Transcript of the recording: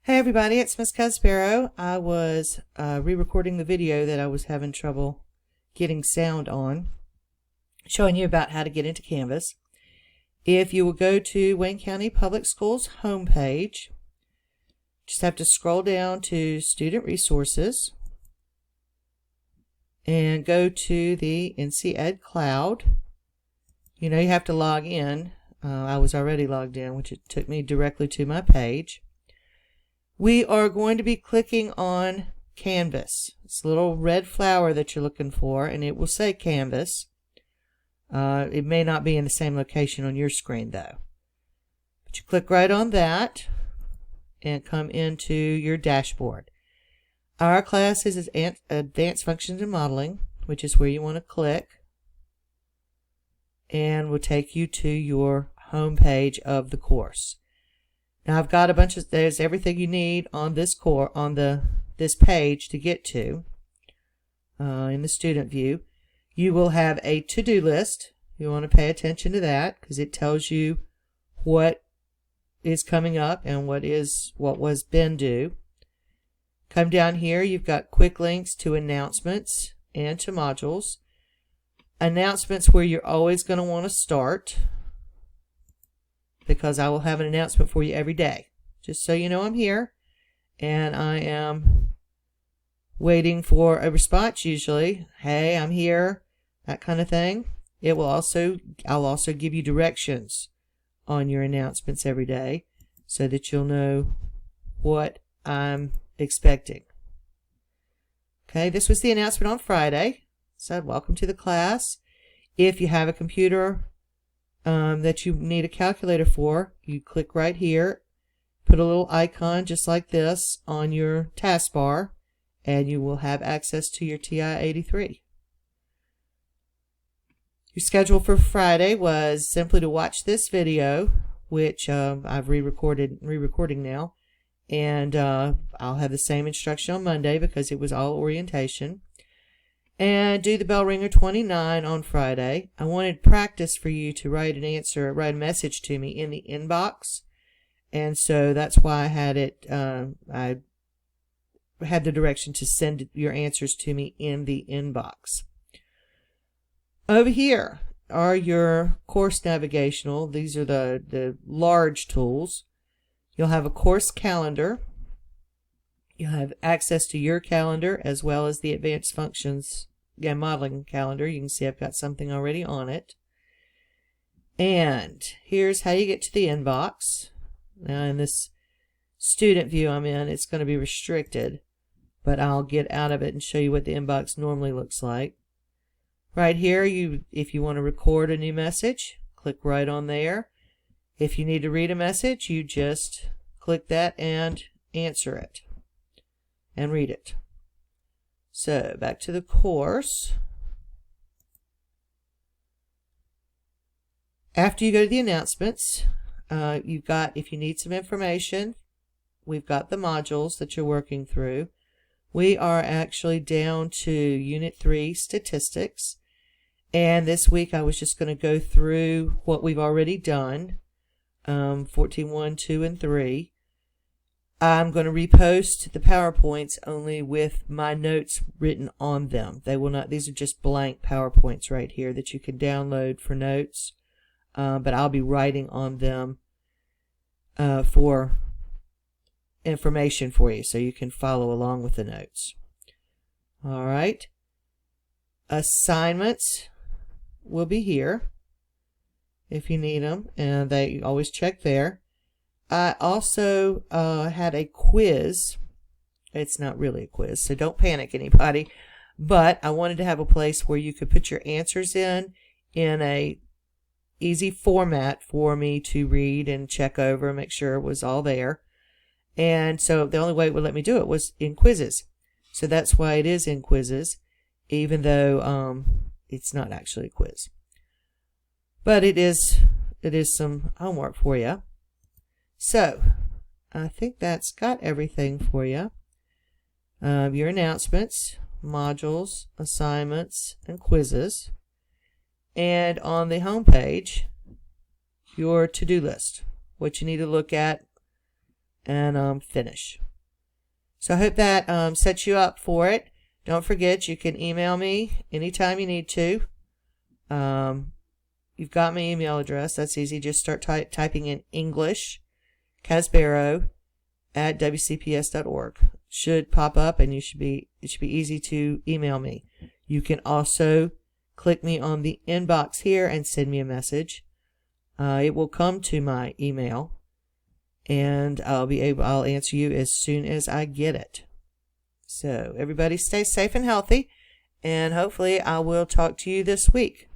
Hey everybody, it's Miss Cusparrow. I was re-recording the video that I was having trouble getting sound on, showing you about how to get into Canvas. If you will go to Wayne County Public Schools homepage, just have to scroll down to Student Resources and go to the NC Ed Cloud. You know you have to log in. I was already logged in, which it took me directly to my page. We are going to be clicking on Canvas. It's a little red flower that you're looking for, and it will say Canvas. It may not be in the same location on your screen, though. But you click right on that and come into your dashboard. Our class is Advanced Functions and Modeling, which is where you want to click, and will take you to your home page of the course. Now I've got there's everything you need on this this page to get to in the student view. You will have a to-do list. You want to pay attention to that because it tells you what is coming up and what was been due. Come down here, you've got quick links to announcements and to modules. Announcements where you're always going to want to start, because I will have an announcement for you every day. Just so you know I'm here, and I am waiting for a response usually. Hey, I'm here, that kind of thing. I'll also give you directions on your announcements every day so that you'll know what I'm expecting. Okay, this was the announcement on Friday. Said welcome to the class. If you have a computer that you need a calculator for, you click right here, put a little icon just like this on your taskbar, and you will have access to your TI-83. Your schedule for Friday was simply to watch this video, which I've re-recording now, and I'll have the same instruction on Monday because it was all orientation. And do the Bell Ringer 29 on Friday. I wanted practice for you to write a message to me in the inbox. And so that's why I had I had the direction to send your answers to me in the inbox. Over here are your course navigational. These are the large tools. You'll have a course calendar. You'll have access to your calendar as well as the Advanced Functions Modeling calendar. You can see I've got something already on it. And here's how you get to the inbox. Now in this student view I'm in, it's going to be restricted, but I'll get out of it and show you what the inbox normally looks like. Right here, if you want to record a new message, click right on there. If you need to read a message, you just click that and answer it and read it. So back to the course. After you go to the announcements, if you need some information, we've got the modules that you're working through. We are actually down to Unit 3 Statistics, and this week I was just going to go through what we've already done, 14.1, 2, and 3. I'm going to repost the PowerPoints only with my notes written on them. They will not. These are just blank PowerPoints right here that you can download for notes, but I'll be writing on them for information for you so you can follow along with the notes. All right. Assignments will be here if you need them, and they always check there. I also had a quiz. It's not really a quiz, so don't panic anybody, but I wanted to have a place where you could put your answers in a easy format for me to read and check over and make sure it was all there. And so the only way it would let me do it was in quizzes. So that's why it is in quizzes, even though it's not actually a quiz. But it is some homework for you. So I think that's got everything for you. Your announcements, modules, assignments, and quizzes. And on the home page, your to-do list, what you need to look at and finish. So I hope that sets you up for it. Don't forget, you can email me anytime you need to. You've got my email address. That's easy. Just start typing in English, Casbaro at WCPS.org. Should pop up, and it should be easy to email me. You can also click me on the inbox here and send me a message. It will come to my email, and I'll answer you as soon as I get it. So everybody stay safe and healthy, and hopefully I will talk to you this week.